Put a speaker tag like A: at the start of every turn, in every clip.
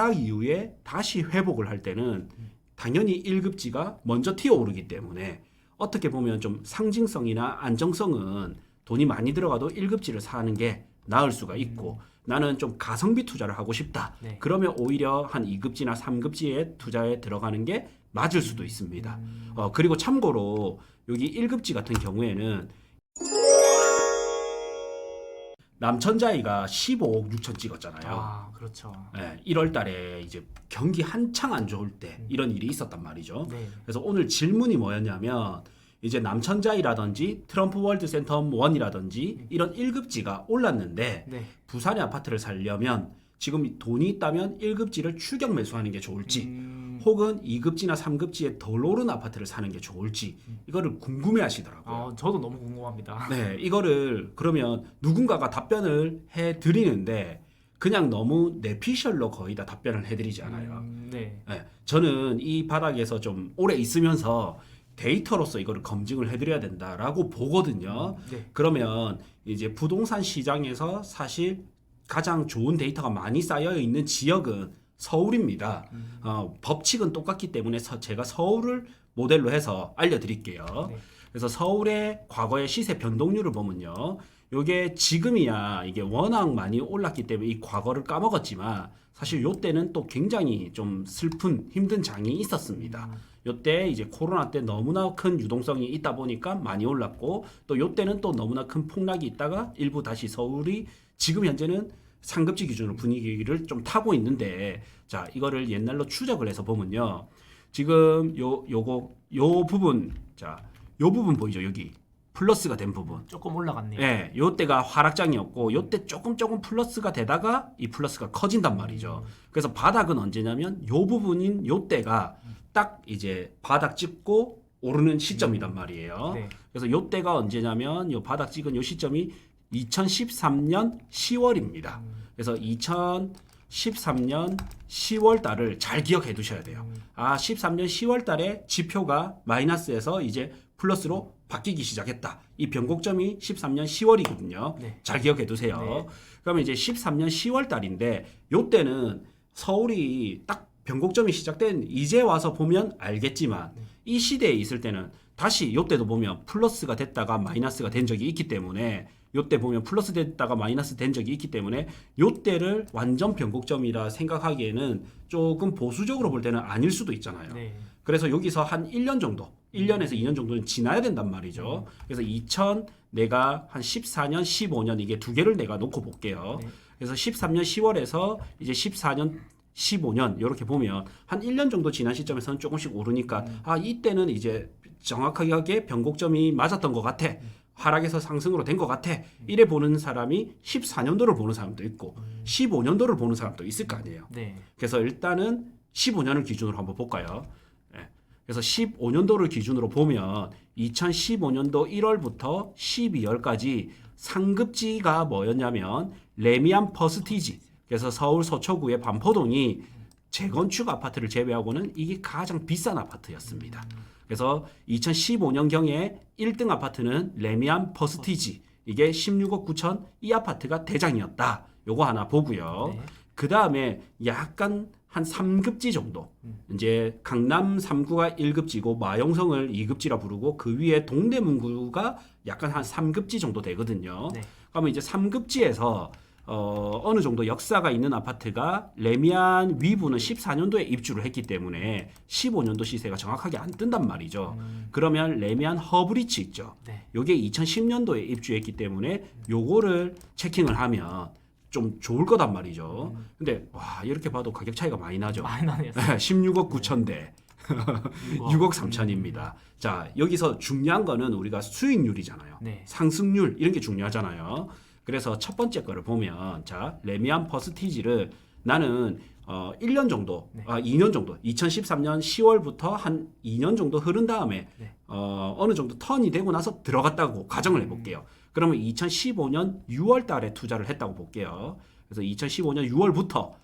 A: 하락 이후에 다시 회복을 할 때는 당연히 1급지가 먼저 튀어오르기 때문에 어떻게 보면 좀 상징성이나 안정성은 돈이 많이 들어가도 1급지를 사는 게 나을 수가 있고 나는 좀 가성비 투자를 하고 싶다.
B: 네.
A: 그러면 오히려 한 2급지나 3급지에 투자에 들어가는 게 맞을 수도 있습니다. 그리고 참고로 여기 1급지 같은 경우에는 남천자이가 15억 6천 찍었잖아요.
B: 아, 그렇죠.
A: 네, 1월 달에 이제 경기 한창 안 좋을 때 이런 일이 있었단 말이죠.
B: 네.
A: 그래서 오늘 질문이 뭐였냐면 이제 남천자이라든지 트럼프 월드 센텀 1이라든지 이런 1급지가 올랐는데
B: 네.
A: 부산의 아파트를 살려면 지금 돈이 있다면 1급지를 추격 매수하는 게 좋을지 혹은 2급지나 3급지에 덜 오른 아파트를 사는 게 좋을지 이거를 궁금해 하시더라고요.
B: 저도 너무 궁금합니다.
A: 네, 이거를 그러면 누군가가 답변을 해 드리는데 그냥 너무 내피셜로 거의 다 답변을 해드리지 않아요.
B: 네.
A: 네, 저는 이 바닥에서 좀 오래 있으면서 데이터로서 이거를 검증을 해드려야 된다라고 보거든요.
B: 네.
A: 그러면 이제 부동산 시장에서 사실 가장 좋은 데이터가 많이 쌓여 있는 지역은 서울입니다. 법칙은 똑같기 때문에 제가 서울을 모델로 해서 알려드릴게요.
B: 네.
A: 그래서 서울의 과거의 시세 변동률을 보면요. 요게 지금이야 이게 워낙 많이 올랐기 때문에 이 과거를 까먹었지만 사실 요때는 또 굉장히 좀 슬픈 힘든 장이 있었습니다. 요때 이제 코로나 때 너무나 큰 유동성이 있다 보니까 많이 올랐고 또 요때는 또 너무나 큰 폭락이 있다가 일부 다시 서울이 지금 현재는 상급지 기준으로 분위기를 좀 타고 있는데 자 이거를 옛날로 추적을 해서 보면요. 지금 요 부분 요 부분 보이죠? 여기 플러스가 된 부분.
B: 조금 올라갔네요.
A: 예, 요때가 하락장이었고 요때 조금 플러스가 되다가 이 플러스가 커진단 말이죠. 그래서 바닥은 언제냐면 요 부분인 요때가 딱 이제 바닥 찍고 오르는 시점이란 말이에요.
B: 네.
A: 그래서 요때가 언제냐면 요 바닥 찍은 요 시점이 2013년 10월입니다. 그래서 2013년 10월 달을 잘 기억해 두셔야 돼요. 13년 10월 달에 지표가 마이너스에서 이제 플러스로 바뀌기 시작했다. 이 변곡점이 13년 10월이거든요.
B: 네.
A: 잘 기억해 두세요.
B: 네.
A: 그러면 이제 13년 10월 달인데 요때는 서울이 딱 변곡점이 시작된 이제 와서 보면 알겠지만 이 시대에 있을 때는 다시 요때도 보면 플러스가 됐다가 마이너스가 된 적이 있기 때문에 요때 보면 플러스 됐다가 마이너스 된 적이 있기 때문에 요때를 완전 변곡점이라 생각하기에는 조금 보수적으로 볼 때는 아닐 수도 있잖아요.
B: 네.
A: 그래서 여기서 한 1년 정도, 1년에서 2년 정도는 지나야 된단 말이죠. 그래서 내가 한 14년, 15년 이게 두 개를 내가 놓고 볼게요.
B: 네.
A: 그래서 13년 10월에서 이제 14년 15년 이렇게 보면 한 1년 정도 지난 시점에서는 조금씩 오르니까 이때는 이제 정확하게 변곡점이 맞았던 것 같아. 하락에서 상승으로 된 것 같아. 이래 보는 사람이 14년도를 보는 사람도 있고 15년도를 보는 사람도 있을 거 아니에요.
B: 네.
A: 그래서 일단은 15년을 기준으로 한번 볼까요? 예. 그래서 15년도를 기준으로 보면 2015년도 1월부터 12월까지 상급지가 뭐였냐면 레미안 퍼스티지. 그래서 서울 서초구의 반포동이 재건축 아파트를 제외하고는 이게 가장 비싼 아파트였습니다. 그래서 2015년경에 1등 아파트는 레미안 퍼스티지. 이게 16억 9천 이 아파트가 대장이었다. 요거 하나 보고요.
B: 네.
A: 그 다음에 약간 한 3급지 정도. 이제 강남 3구가 1급지고 마용성을 2급지라 부르고 그 위에 동대문구가 약간 한 3급지 정도 되거든요.
B: 네.
A: 그러면 이제 3급지에서 어느 정도 역사가 있는 아파트가 레미안 위부는 14년도에 입주를 했기 때문에 15년도 시세가 정확하게 안 뜬단 말이죠. 그러면 레미안 허브리치 있죠.
B: 네.
A: 요게 2010년도에 입주했기 때문에 요거를 체킹을 하면 좀 좋을 거단 말이죠. 근데 와 이렇게 봐도 가격 차이가 많이 나죠.
B: 많이 나네요.
A: 16억 9천 대 6억 3천입니다. 자 여기서 중요한 거는 우리가 수익률이잖아요.
B: 네.
A: 상승률 이런 게 중요하잖아요. 그래서 첫 번째 거를 보면 자 레미안 퍼스티지를 나는 1년 정도, 2년 정도, 2013년 10월부터 한 2년 정도 흐른 다음에
B: 네.
A: 어느 정도 턴이 되고 나서 들어갔다고 가정을 해볼게요. 그러면 2015년 6월 달에 투자를 했다고 볼게요. 그래서 2015년 6월부터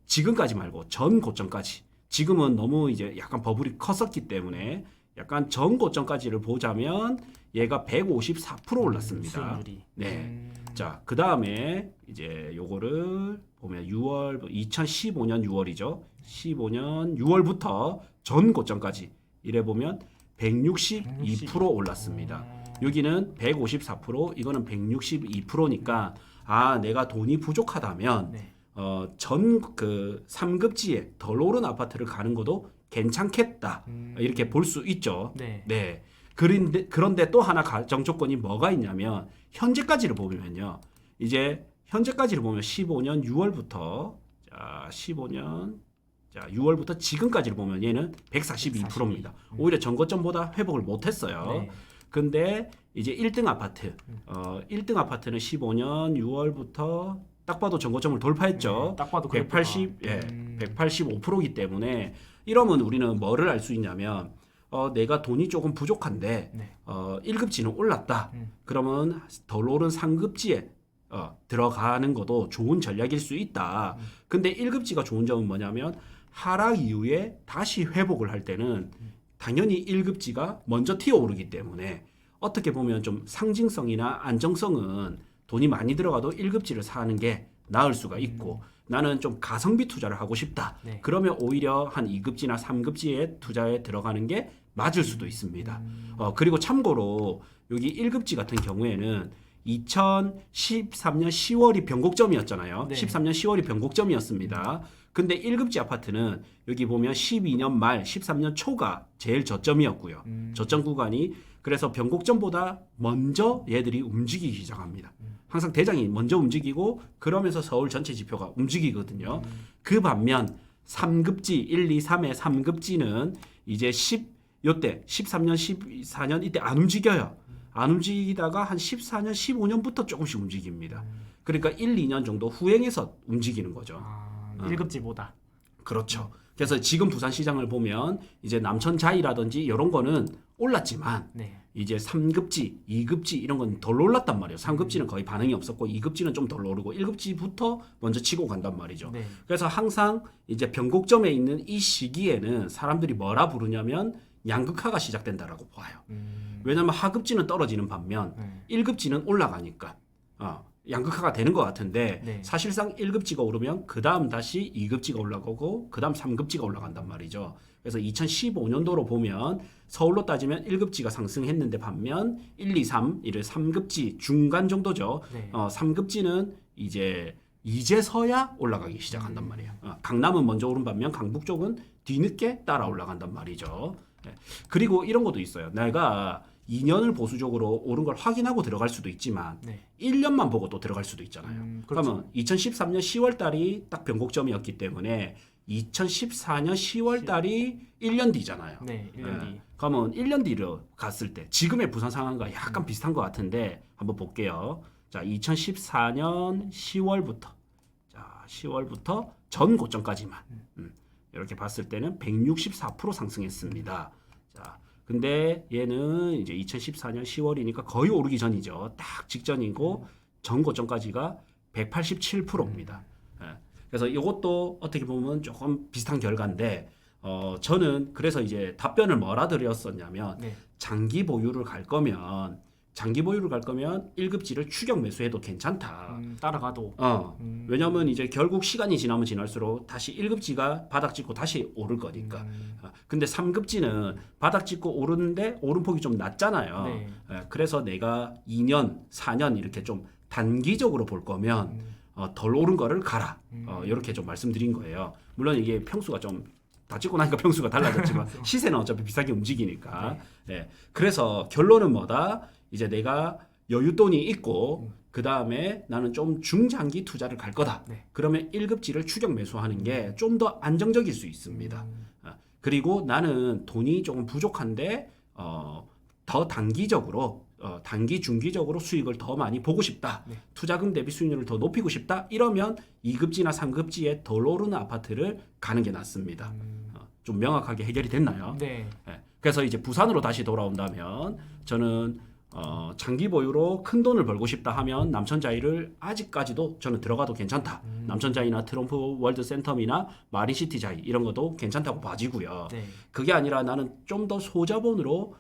A: 지금까지 말고 전 고점까지. 지금은 너무 이제 약간 버블이 컸었기 때문에 약간 전 고점까지를 보자면 얘가 154% 올랐습니다.
B: 수익률이.
A: 네. 자, 그 다음에 이제 요거를 보면 2015년 6월이죠. 15년 6월부터 전 고점까지 이래 보면 162% 올랐습니다. 여기는 154%, 이거는 162%니까 내가 돈이 부족하다면
B: 네.
A: 전 그 3급지에 덜 오른 아파트를 가는 것도 괜찮겠다. 이렇게 볼 수 있죠.
B: 네.
A: 네. 그런데 또 하나 가정 조건이 뭐가 있냐면 현재까지를 보면요. 이제 현재까지를 보면 15년 6월부터 6월부터 지금까지를 보면 얘는 142%입니다. 오히려 전고점보다 회복을 못 했어요.
B: 네.
A: 근데 이제 1등 아파트 1등 아파트는 15년 6월부터 딱 봐도 전고점을 돌파했죠.
B: 딱 봐도
A: 185%이기 때문에 이러면 우리는 뭐를 알 수 있냐면 내가 돈이 조금 부족한데
B: 네.
A: 1급지는 올랐다. 그러면 덜 오른 상급지에 들어가는 것도 좋은 전략일 수 있다. 근데 1급지가 좋은 점은 뭐냐면 하락 이후에 다시 회복을 할 때는 당연히 1급지가 먼저 튀어오르기 때문에 어떻게 보면 좀 상징성이나 안정성은 돈이 많이 들어가도 1급지를 사는 게 나을 수가 있고 나는 좀 가성비 투자를 하고 싶다.
B: 네.
A: 그러면 오히려 한 2급지나 3급지에 투자에 들어가는 게 맞을 수도 있습니다. 그리고 참고로 여기 1급지 같은 경우에는 2013년 10월이 변곡점이었잖아요.
B: 네.
A: 13년 10월이 변곡점이었습니다. 근데 1급지 아파트는 여기 보면 12년 말, 13년 초가 제일 저점이었고요. 저점 구간이 그래서 변곡점보다 먼저 얘들이 움직이기 시작합니다. 항상 대장이 먼저 움직이고 그러면서 서울 전체 지표가 움직이거든요. 그 반면 3급지 1, 2, 3의 3급지는 이제 요때 13년, 14년 이때 안 움직여요. 안 움직이다가 한 14년, 15년부터 조금씩 움직입니다. 그러니까 1, 2년 정도 후행해서 움직이는 거죠.
B: 1급지보다.
A: 그렇죠. 그래서 지금 부산 시장을 보면 이제 남천자이라든지 이런 거는 올랐지만
B: 네.
A: 이제 3급지, 2급지 이런 건 덜 올랐단 말이에요. 3급지는 거의 반응이 없었고 2급지는 좀 덜 오르고 1급지부터 먼저 치고 간단 말이죠.
B: 네.
A: 그래서 항상 이제 변곡점에 있는 이 시기에는 사람들이 뭐라 부르냐면 양극화가 시작된다라고 봐요. 왜냐하면 하급지는 떨어지는 반면 1급지는 올라가니까 양극화가 되는 것 같은데
B: 네.
A: 사실상 1급지가 오르면 그 다음 다시 2급지가 올라가고 그 다음 3급지가 올라간단 말이죠. 그래서 2015년도로 보면 서울로 따지면 1급지가 상승했는데 반면 1, 2, 3 이를 3급지 중간 정도죠.
B: 네.
A: 3급지는 이제서야 올라가기 시작한단 말이에요. 강남은 먼저 오른 반면 강북 쪽은 뒤늦게 따라 올라간단 말이죠. 네. 그리고 이런 것도 있어요. 내가 2년을 보수적으로 오른 걸 확인하고 들어갈 수도 있지만
B: 네.
A: 1년만 보고 또 들어갈 수도 있잖아요.
B: 그렇죠.
A: 그러면 2013년 10월 달이 딱 변곡점이었기 때문에 2014년 10월 달이 1년 뒤잖아요.
B: 네, 1년 뒤.
A: 그러면 1년 뒤로 갔을 때 지금의 부산 상황과 약간 비슷한 것 같은데 한번 볼게요. 자, 2014년 10월부터 전 고점까지만 이렇게 봤을 때는 164% 상승했습니다. 자, 근데 얘는 이제 2014년 10월이니까 거의 오르기 전이죠. 딱 직전이고 전 고점까지가 187%입니다. 그래서 이것도 어떻게 보면 조금 비슷한 결과인데 저는 그래서 이제 답변을 뭐라 드렸었냐면
B: 네.
A: 장기 보유를 갈 거면 1급지를 추격 매수해도 괜찮다.
B: 따라가도.
A: 왜냐하면 이제 결국 시간이 지나면 지날수록 다시 1급지가 바닥 찍고 다시 오를 거니까. 근데 3급지는 바닥 찍고 오르는데 오름폭이 좀 낮잖아요.
B: 네.
A: 그래서 내가 2년, 4년 이렇게 좀 단기적으로 볼 거면 덜 오른 거를 가라. 이렇게 좀 말씀드린 거예요. 물론 이게 평수가 좀 다 찍고 나니까 평수가 달라졌지만 시세는 어차피 비싸게 움직이니까. 네. 그래서 결론은 뭐다? 이제 내가 여윳돈이 있고 그 다음에 나는 좀 중장기 투자를 갈 거다.
B: 네.
A: 그러면 1급지를 추격 매수하는 게 좀 더 안정적일 수 있습니다. 그리고 나는 돈이 조금 부족한데 더 단기적으로 단기 중기적으로 수익을 더 많이 보고 싶다.
B: 네.
A: 투자금 대비 수익률을 더 높이고 싶다. 이러면 2급지나 3급지에 덜 오르는 아파트를 가는 게 낫습니다. 좀 명확하게 해결이 됐나요?
B: 네.
A: 그래서 이제 부산으로 다시 돌아온다면 저는 장기 보유로 큰 돈을 벌고 싶다 하면 남천자이를 아직까지도 저는 들어가도 괜찮다. 남천자이나 트럼프 월드센텀이나 마린시티자이 이런 것도 괜찮다고 봐지고요.
B: 네.
A: 그게 아니라 나는 좀 더 소자본으로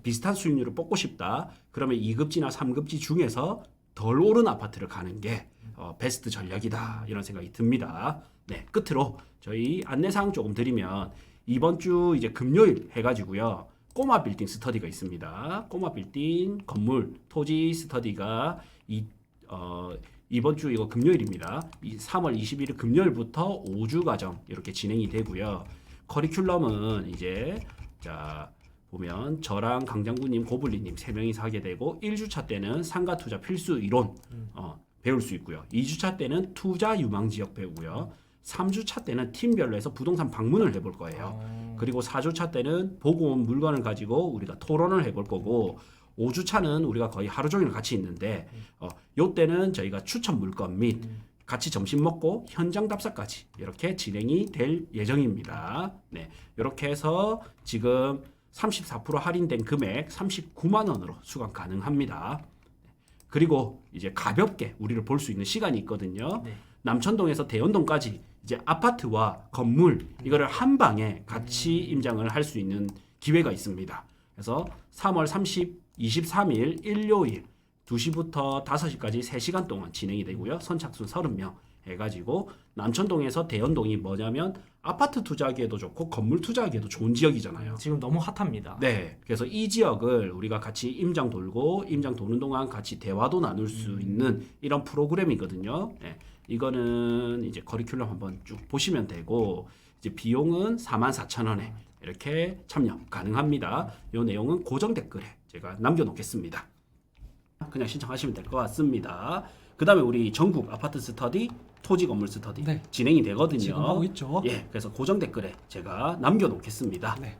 A: 비슷한 수익률을 뽑고 싶다. 그러면 2급지나 3급지 중에서 덜 오른 아파트를 가는 게 베스트 전략이다 이런 생각이 듭니다. 네, 끝으로 저희 안내사항 조금 드리면 이번 주 이제 금요일 해가지고요. 꼬마 빌딩 스터디가 있습니다. 꼬마 빌딩 건물 토지 스터디가 이번 주 이거 금요일입니다. 3월 21일 금요일부터 5주 과정 이렇게 진행이 되고요. 커리큘럼은 이제 자 보면 저랑 강장구님, 고블리님 3명이서 하게 되고 1주차 때는 상가 투자 필수 이론 배울 수 있고요. 2주차 때는 투자 유망 지역 배우고요. 3주차 때는 팀별로 해서 부동산 방문을 해볼 거예요. 그리고 4주차 때는 보고 온 물건을 가지고 우리가 토론을 해볼 거고 5주차는 우리가 거의 하루 종일 같이 있는데 요 때는 저희가 추천 물건 및 같이 점심 먹고 현장 답사까지 이렇게 진행이 될 예정입니다. 네, 이렇게 해서 지금 34% 할인된 금액 39만 원으로 수강 가능합니다. 그리고 이제 가볍게 우리를 볼 수 있는 시간이 있거든요.
B: 네.
A: 남천동에서 대연동까지 이제 아파트와 건물 이거를 한 방에 같이 임장을 할 수 있는 기회가 있습니다. 그래서 3월 23일 일요일 2시부터 5시까지 3시간 동안 진행이 되고요. 선착순 30명 해가지고 남천동에서 대연동이 뭐냐면 아파트 투자하기에도 좋고 건물 투자하기에도 좋은 지역이잖아요.
B: 지금 너무 핫합니다.
A: 네, 그래서 이 지역을 우리가 같이 임장 돌고 임장 도는 동안 같이 대화도 나눌 수 있는 이런 프로그램이거든요. 네, 이거는 이제 커리큘럼 한번 쭉 보시면 되고 이제 비용은 44,000원에 이렇게 참여 가능합니다. 이 내용은 고정 댓글에 제가 남겨놓겠습니다. 그냥 신청하시면 될 것 같습니다. 그 다음에 우리 전국 아파트 스터디, 토지 건물 스터디
C: 네.
A: 진행이 되거든요.
C: 지금 하고 있죠.
A: 예, 그래서 고정 댓글에 제가 남겨놓겠습니다.
C: 네.